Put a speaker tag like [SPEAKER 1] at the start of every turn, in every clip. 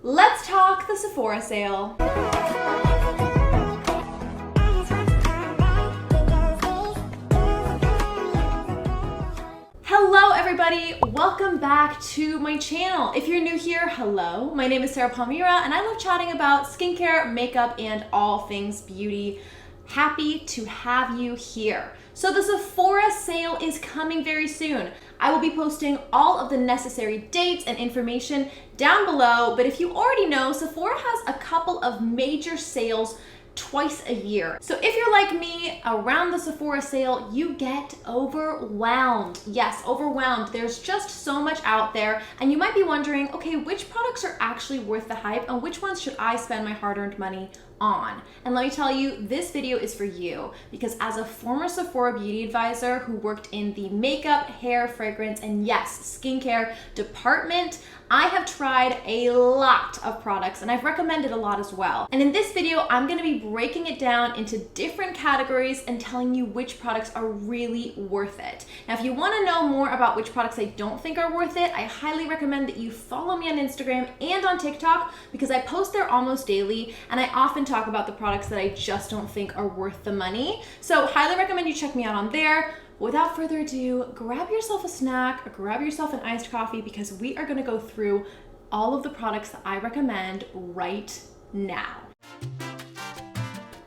[SPEAKER 1] Let's talk the Sephora sale. Hello everybody, welcome back to my channel. If you're new here, hello. My name is Sarah Palmyra and I love chatting about skincare, makeup, and all things beauty. Happy to have you here. So the Sephora sale is coming very soon. I will be posting all of the necessary dates and information down below, but if you already know, Sephora has a couple of major sales twice a year. So if you're like me, around the Sephora sale, you get overwhelmed. Yes, overwhelmed. There's just so much out there, and you might be wondering, okay, which products are actually worth the hype and which ones should I spend my hard-earned money on? And let me tell you, this video is for you because as a former Sephora beauty advisor who worked in the makeup, hair, fragrance, and yes, skincare department, I have tried a lot of products and I've recommended a lot as well. And in this video, I'm gonna be breaking it down into different categories and telling you which products are really worth it. Now, if you wanna know more about which products I don't think are worth it, I highly recommend that you follow me on Instagram and on TikTok because I post there almost daily and I often talk about the products that I just don't think are worth the money. So highly recommend you check me out on there. Without further ado, grab yourself a snack or grab yourself an iced coffee because we are gonna go through all of the products that I recommend right now.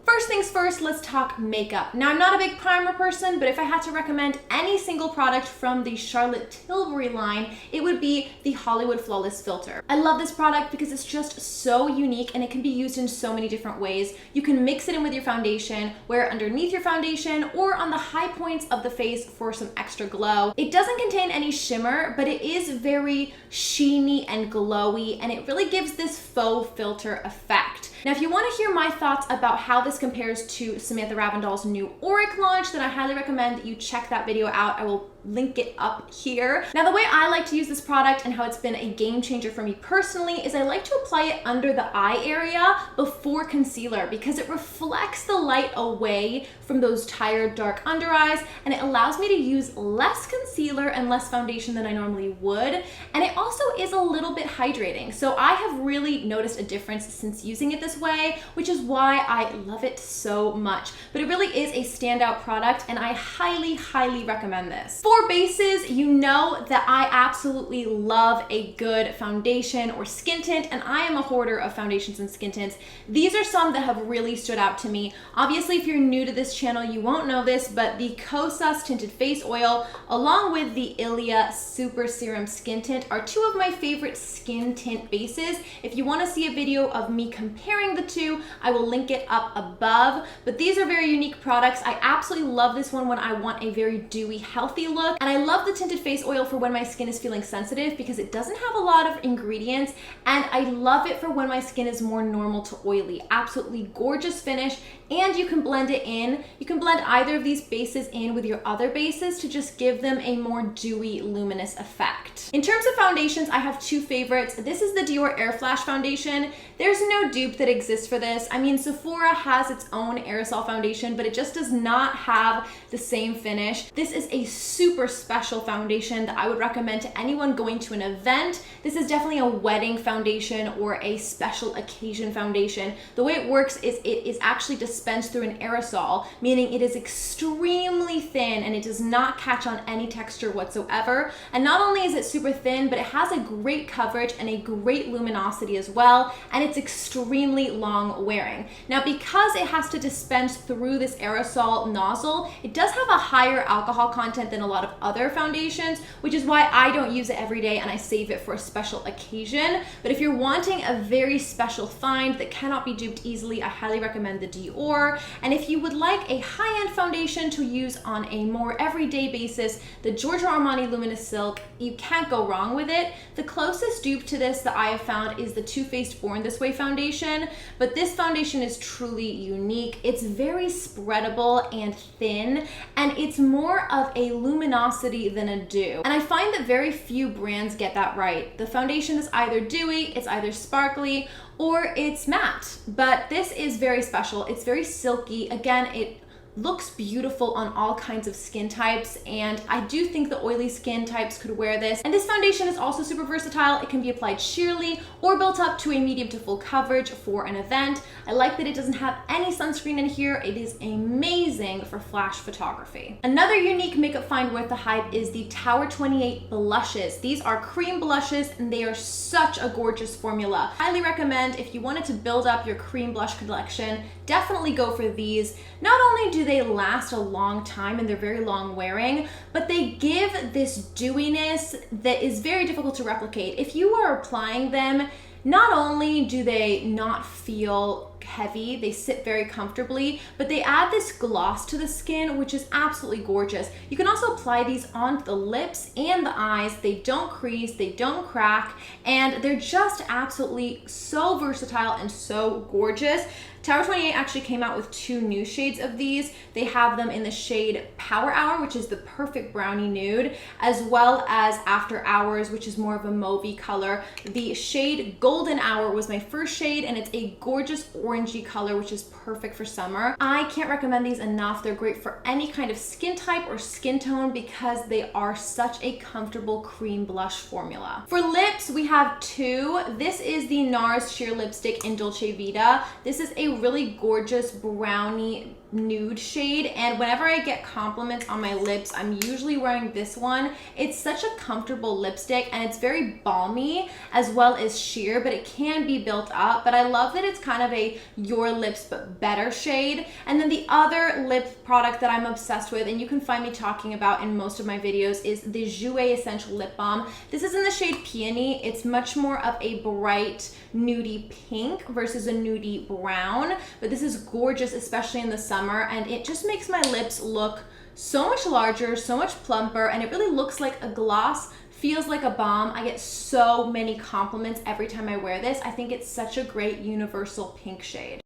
[SPEAKER 1] First things first, let's talk makeup. Now, I'm not a big primer person, but if I had to recommend any single product from the Charlotte Tilbury line, it would be the Hollywood Flawless Filter. I love this product because it's just so unique and it can be used in so many different ways. You can mix it in with your foundation, wear it underneath your foundation, or on the high points of the face for some extra glow. It doesn't contain any shimmer, but it is very sheeny and glowy, and it really gives this faux filter effect. Now, if you want to hear my thoughts about how this compares to Samantha Ravndahl's new Auric launch, then I highly recommend that you check that video out. I will link it up here. Now, the way I like to use this product and how it's been a game changer for me personally is I like to apply it under the eye area before concealer because it reflects the light away from those tired dark under eyes, and it allows me to use less concealer and less foundation than I normally would. And it also is a little bit hydrating. So I have really noticed a difference since using it this way, which is why I love it so much. But it really is a standout product and I highly, highly recommend this. For bases, you know that I absolutely love a good foundation or skin tint, and I am a hoarder of foundations and skin tints. These are some that have really stood out to me. Obviously, if you're new to this channel, you won't know this, but the Kosas Tinted Face Oil along with the Ilia Super Serum Skin Tint are two of my favorite skin tint bases. If you want to see a video of me comparing the two, I will link it up above. But these are very unique products. I absolutely love this one when I want a very dewy, healthy look. And I love the tinted face oil for when my skin is feeling sensitive because it doesn't have a lot of ingredients, and I love it for when my skin is more normal to oily. Absolutely gorgeous finish, and you can blend it in. You can blend either of these bases in with your other bases to just give them a more dewy, luminous effect. In terms of foundations, I have two favorites. This is the Dior Airflash foundation. There's no dupe that exists for this. I mean, Sephora has its own aerosol foundation, but it just does not have the same finish. This is a super special foundation that I would recommend to anyone going to an event. This is definitely a wedding foundation or a special occasion foundation. The way it works is it is actually dispensed through an aerosol, meaning it is extremely thin and it does not catch on any texture whatsoever. And not only is it super thin, but it has a great coverage and a great luminosity as well, and it's extremely long wearing. Now, because it has to dispense through this aerosol nozzle, it does have a higher alcohol content than a lot of other foundations, which is why I don't use it every day and I save it for a special occasion. But if you're wanting a very special find that cannot be duped easily, I highly recommend the Dior. And if you would like a high-end foundation to use on a more everyday basis, the Giorgio Armani Luminous Silk, you can't go wrong with it. The closest dupe to this that I have found is the Too Faced Born This Way foundation, but this foundation is truly unique. It's very spreadable and thin, and it's more of a luminosity than a dew. And I find that very few brands get that right. The foundation is either dewy, it's either sparkly, or it's matte. But this is very special. It's very silky. Again, it looks beautiful on all kinds of skin types, and I do think the oily skin types could wear this. And this foundation is also super versatile. It can be applied sheerly or built up to a medium to full coverage for an event. I like that it doesn't have any sunscreen in here. It is amazing for flash photography. Another unique makeup find worth the hype is the Tower 28 blushes. These are cream blushes and they are such a gorgeous formula. Highly recommend if you wanted to build up your cream blush collection, definitely go for these. Not only do they last a long time and they're very long wearing, but they give this dewiness that is very difficult to replicate. If you are applying them, not only do they not feel heavy, they sit very comfortably, but they add this gloss to the skin, which is absolutely gorgeous. You can also apply these on the lips and the eyes. They don't crease, they don't crack, and they're just absolutely so versatile and so gorgeous. Tower 28 actually came out with 2 new shades of these. They have them in the shade Power Hour, which is the perfect brownie nude, as well as After Hours, which is more of a mauvey color. The shade Golden Hour was my first shade, and it's a gorgeous orangey color, which is perfect for summer. I can't recommend these enough. They're great for any kind of skin type or skin tone because they are such a comfortable cream blush formula. For lips, we have 2. This is the Nars Sheer Lipstick in Dolce Vita. This is a really gorgeous brownie nude shade, and whenever I get compliments on my lips, I'm usually wearing this one. It's such a comfortable lipstick and it's very balmy as well as sheer, but it can be built up. But I love that it's kind of a Your Lips but better shade. And then the other lip product that I'm obsessed with, and you can find me talking about in most of my videos, is the Jouer Essential Lip Balm. This is in the shade Peony. It's much more of a bright nudie pink versus a nudie brown, but this is gorgeous, especially in the summer, and it just makes my lips look so much larger, so much plumper, and it really looks like a gloss, feels like a balm. I get so many compliments every time I wear this. I think it's such a great universal pink shade.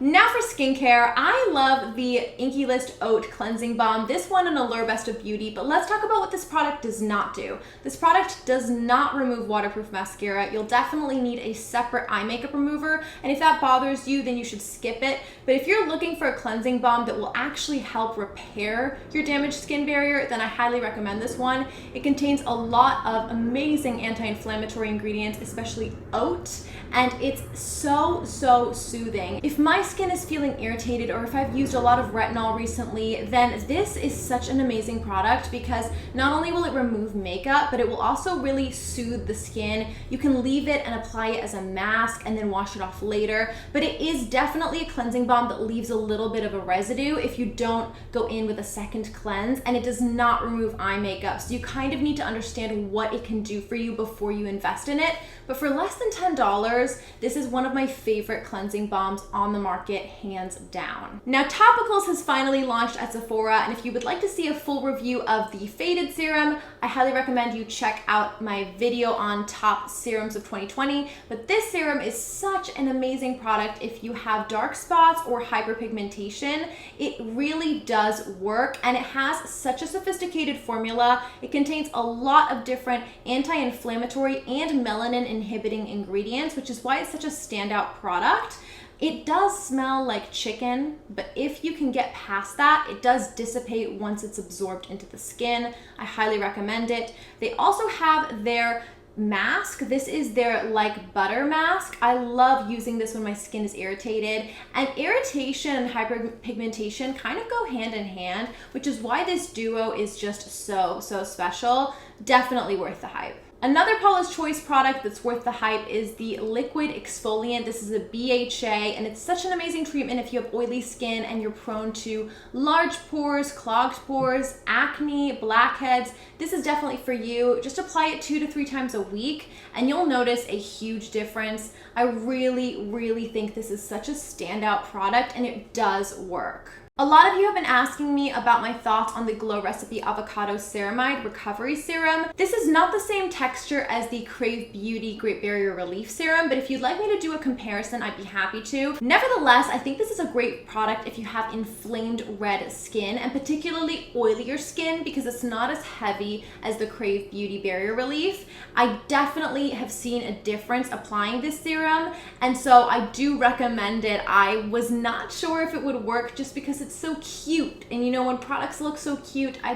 [SPEAKER 1] Now for skincare, I love the Inkey List Oat Cleansing Balm. This one an Allure Best of Beauty, but let's talk about what this product does not do. This product does not remove waterproof mascara. You'll definitely need a separate eye makeup remover, and if that bothers you, then you should skip it. But if you're looking for a cleansing balm that will actually help repair your damaged skin barrier, then I highly recommend this one. It contains a lot of amazing anti-inflammatory ingredients, especially oat, and it's so soothing. If my skin is feeling irritated or if I've used a lot of retinol recently, then this is such an amazing product because not only will it remove makeup, but it will also really soothe the skin. You can leave it and apply it as a mask and then wash it off later, but it is definitely a cleansing balm that leaves a little bit of a residue if you don't go in with a second cleanse, and it does not remove eye makeup. So you kind of need to understand what it can do for you before you invest in it. But for less than $10, this is one of my favorite cleansing balms on the market, hands down. Now, Topicals has finally launched at Sephora, and if you would like to see a full review of the Faded Serum, I highly recommend you check out my video on top serums of 2020. But this serum is such an amazing product if you have dark spots or hyperpigmentation. It really does work, and it has such a sophisticated formula. It contains a lot of different anti-inflammatory and melanin inhibiting ingredients, which is why it's such a standout product. It does smell like chicken, but if you can get past that, it does dissipate once it's absorbed into the skin. I highly recommend it. They also have their mask. This is their Like Butter mask. I love using this when my skin is irritated, and irritation and hyperpigmentation kind of go hand in hand, which is why this duo is just so special. Definitely worth the hype. Another Paula's Choice product that's worth the hype is the Liquid Exfoliant. This is a BHA, and it's such an amazing treatment if you have oily skin and you're prone to large pores, clogged pores, acne, blackheads. This is definitely for you. Just apply it 2 to 3 times a week, and you'll notice a huge difference. I really think this is such a standout product, and it does work. A lot of you have been asking me about my thoughts on the Glow Recipe Avocado Ceramide Recovery Serum. This is not the same texture as the Crave Beauty Great Barrier Relief Serum, but if you'd like me to do a comparison, I'd be happy to. Nevertheless, I think this is a great product if you have inflamed red skin, and particularly oilier skin, because it's not as heavy as the Crave Beauty Barrier Relief. I definitely have seen a difference applying this serum, and so I do recommend it. I was not sure if it would work just because it's so cute, and you know, when products look so cute, I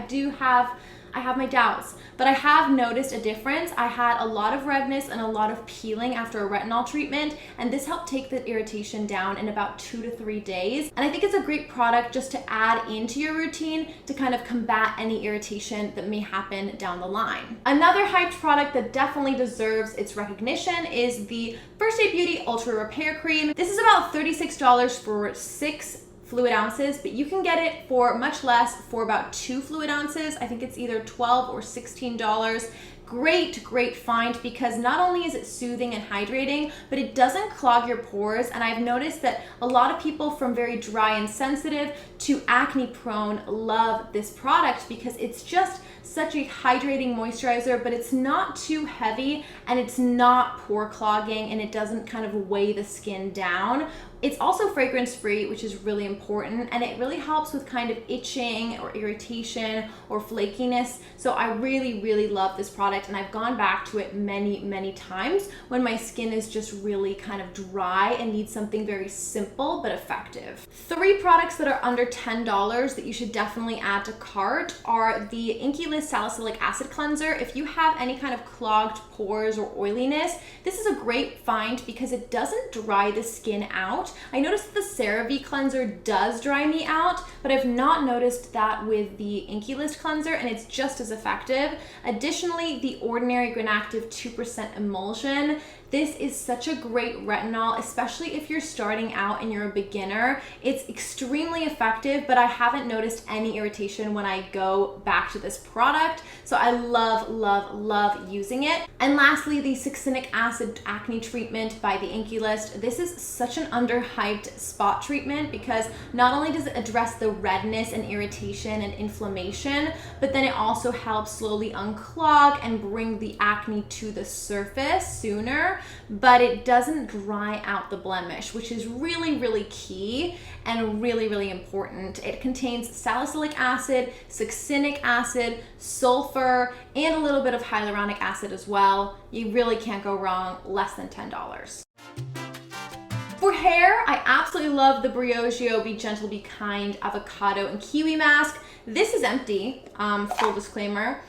[SPEAKER 1] have my doubts, but I have noticed a difference. I had a lot of redness and a lot of peeling after a retinol treatment, and this helped take the irritation down in about 2 to 3 days. And I think it's a great product just to add into your routine to kind of combat any irritation that may happen down the line. Another hyped product that definitely deserves its recognition is the First Aid Beauty Ultra Repair Cream. This is about $36 for 6 fluid ounces, but you can get it for much less for about 2 fluid ounces. I think it's either $12 or $16. Great find, because not only is it soothing and hydrating, but it doesn't clog your pores. And I've noticed that a lot of people from very dry and sensitive to acne prone love this product because it's just such a hydrating moisturizer, but it's not too heavy and it's not pore clogging, and it doesn't kind of weigh the skin down. It's also fragrance free, which is really important, and it really helps with kind of itching or irritation or flakiness. So I really love this product, and I've gone back to it many times when my skin is just really kind of dry and needs something very simple but effective. 3 products that are under $10 that you should definitely add to cart are the Inkey Salicylic Acid Cleanser. If you have any kind of clogged pores or oiliness, this is a great find because it doesn't dry the skin out. I noticed that the CeraVe cleanser does dry me out, but I've not noticed that with the Inkey List cleanser, and it's just as effective. Additionally, the Ordinary Granactive 2% emulsion. This is such a great retinol, especially if you're starting out and you're a beginner. It's extremely effective, but I haven't noticed any irritation when I go back to this product. So I love using it. And lastly, the Succinic Acid Acne Treatment by the Inkey List. This is such an underhyped spot treatment because not only does it address the redness and irritation and inflammation, but then it also helps slowly unclog and bring the acne to the surface sooner, but it doesn't dry out the blemish, which is really key and really important. It contains salicylic acid, succinic acid, sulfur, and a little bit of hyaluronic acid as well. You really can't go wrong, less than $10. For hair, I absolutely love the Giorgio Be Gentle, Be Kind Avocado and Kiwi Mask. This is empty, full disclaimer.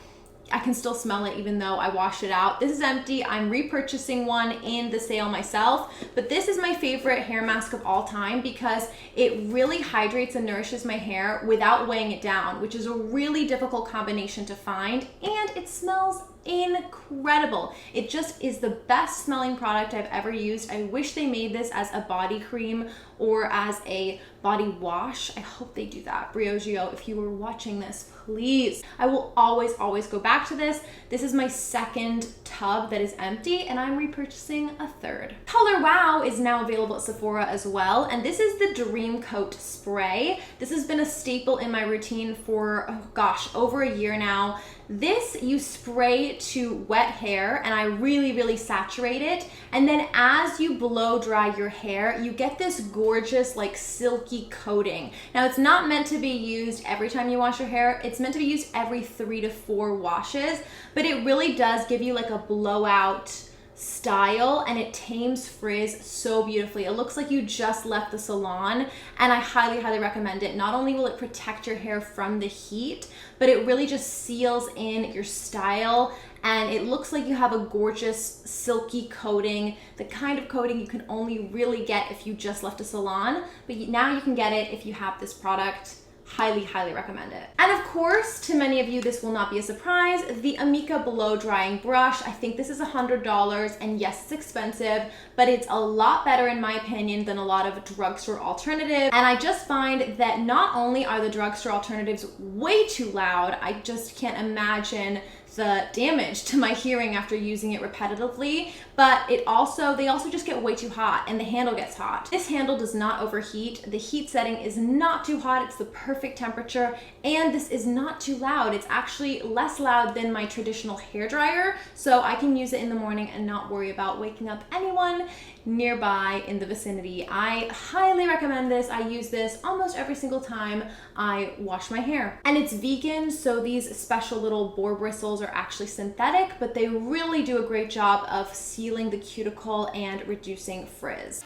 [SPEAKER 1] I can still smell it even though I washed it out. This is empty. I'm repurchasing one in the sale myself, but this is my favorite hair mask of all time because it really hydrates and nourishes my hair without weighing it down, which is a really difficult combination to find, and it smells incredible. It just is the best smelling product I've ever used. I wish they made this as a body cream or as a body wash. I hope they do that. Giorgio, if you were watching this, please. I will always go back to this. This is my second tub that is empty, and I'm repurchasing a third. Color Wow is now available at Sephora as well, and this is the Dream Coat Spray. This has been a staple in my routine for, oh gosh, over a year now. This you spray to wet hair, and I really saturate it, and then as you blow dry your hair, you get this gorgeous like silky coating. Now it's not meant to be used every time you wash your hair. It's meant to be used every 3 to 4 washes, but it really does give you like a blowout style, and it tames frizz so beautifully. It looks like you just left the salon, and I highly recommend it. Not only will it protect your hair from the heat, but it really just seals in your style, and it looks like you have a gorgeous silky coating, the kind of coating you can only really get if you just left a salon, but now you can get it if you have this product. Highly recommend it. And of course, to many of you, this will not be a surprise, the Amika Blow Drying Brush. I think this is $100, and yes, it's expensive, but it's a lot better in my opinion than a lot of drugstore alternatives. And I just find that not only are the drugstore alternatives way too loud, I just can't imagine the damage to my hearing after using it repetitively, but they also just get way too hot, and the handle gets hot. This handle does not overheat. The heat setting is not too hot. It's the perfect temperature, and this is not too loud. It's actually less loud than my traditional hair dryer, so I can use it in the morning and not worry about waking up anyone nearby in the vicinity. I highly recommend this. I use this almost every single time I wash my hair. And it's vegan, so these special little boar bristles are actually synthetic, but they really do a great job of sealing the cuticle and reducing frizz.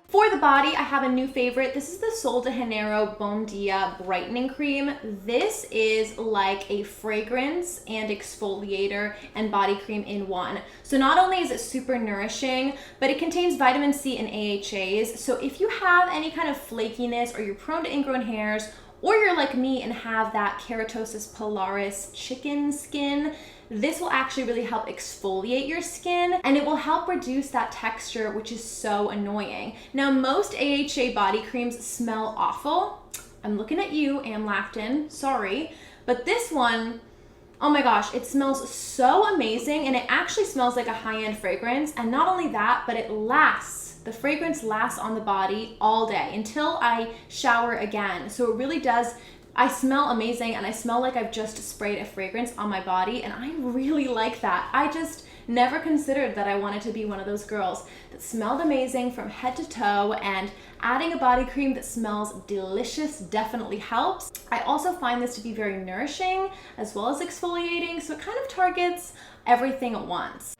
[SPEAKER 1] For the body, I have a new favorite. This is the Sol de Janeiro Bom Dia Brightening Cream. This is like a fragrance and exfoliator and body cream in one. So not only is it super nourishing, but it contains vitamin C and AHAs. So if you have any kind of flakiness, or you're prone to ingrown hairs, or you're like me and have that keratosis pilaris chicken skin, this will actually really help exfoliate your skin, and it will help reduce that texture, which is so annoying. Now, most AHA body creams smell awful. I'm looking at you, Amlactin, sorry. But this one, oh my gosh, it smells so amazing, and it actually smells like a high-end fragrance. And not only that, but it lasts. The fragrance lasts on the body all day until I shower again. So it really does. I smell amazing, and I smell like I've just sprayed a fragrance on my body, and I really like that. I just never considered that I wanted to be one of those girls that smelled amazing from head to toe, and adding a body cream that smells delicious definitely helps. I also find this to be very nourishing as well as exfoliating, so it kind of targets everything at once.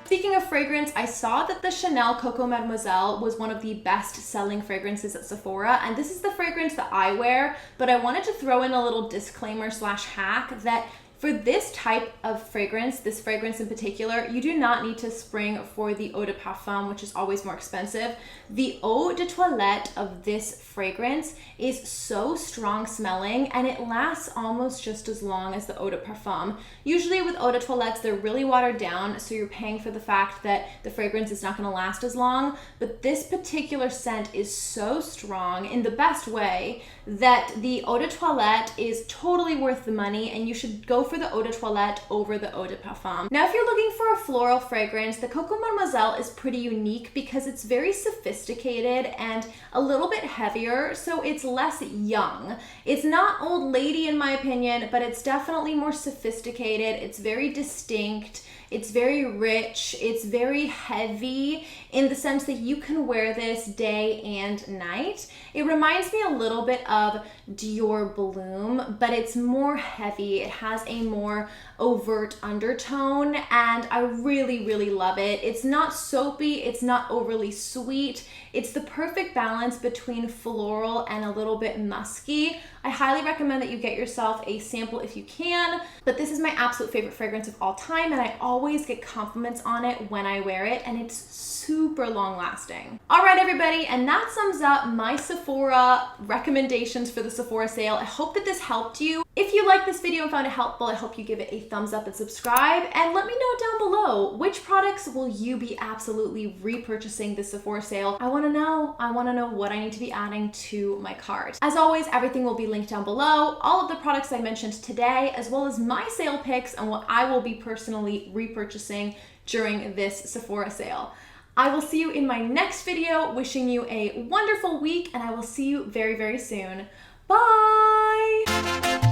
[SPEAKER 1] Speaking of fragrance, I saw that the Chanel Coco Mademoiselle was one of the best-selling fragrances at Sephora, and this is the fragrance that I wear, but I wanted to throw in a little disclaimer slash hack that for this type of fragrance, this fragrance in particular, you do not need to spring for the eau de parfum, which is always more expensive. The eau de toilette of this fragrance is so strong smelling, and it lasts almost just as long as the eau de parfum. Usually with eau de toilettes, they're really watered down, so you're paying for the fact that the fragrance is not going to last as long. But this particular scent is so strong in the best way that the eau de toilette is totally worth the money, and you should go for the eau de toilette over the eau de parfum. Now, if you're looking for a floral fragrance, the Coco Mademoiselle is pretty unique because it's very sophisticated and a little bit heavier, so it's less young. It's not old lady in my opinion, but it's definitely more sophisticated. It's very distinct. It's very rich. It's very heavy in the sense that you can wear this day and night. It reminds me a little bit of Dior Bloom, but it's more heavy. It has a more overt undertone, and I really, really love it. It's not soapy. It's not overly sweet. It's the perfect balance between floral and a little bit musky. I highly recommend that you get yourself a sample if you can, but this is my absolute favorite fragrance of all time, and I always get compliments on it when I wear it, and it's super long lasting. All right, everybody, and that sums up my Sephora recommendations for the Sephora sale. I hope that this helped you. If you liked this video and found it helpful, I hope you give it a thumbs up and subscribe, and let me know down below, which products will you be absolutely repurchasing this Sephora sale? I wanna know what I need to be adding to my cart. As always, everything will be linked down below, all of the products I mentioned today, as well as my sale picks and what I will be personally repurchasing during this Sephora sale. I will see you in my next video, wishing you a wonderful week, and I will see you very, very soon. Bye!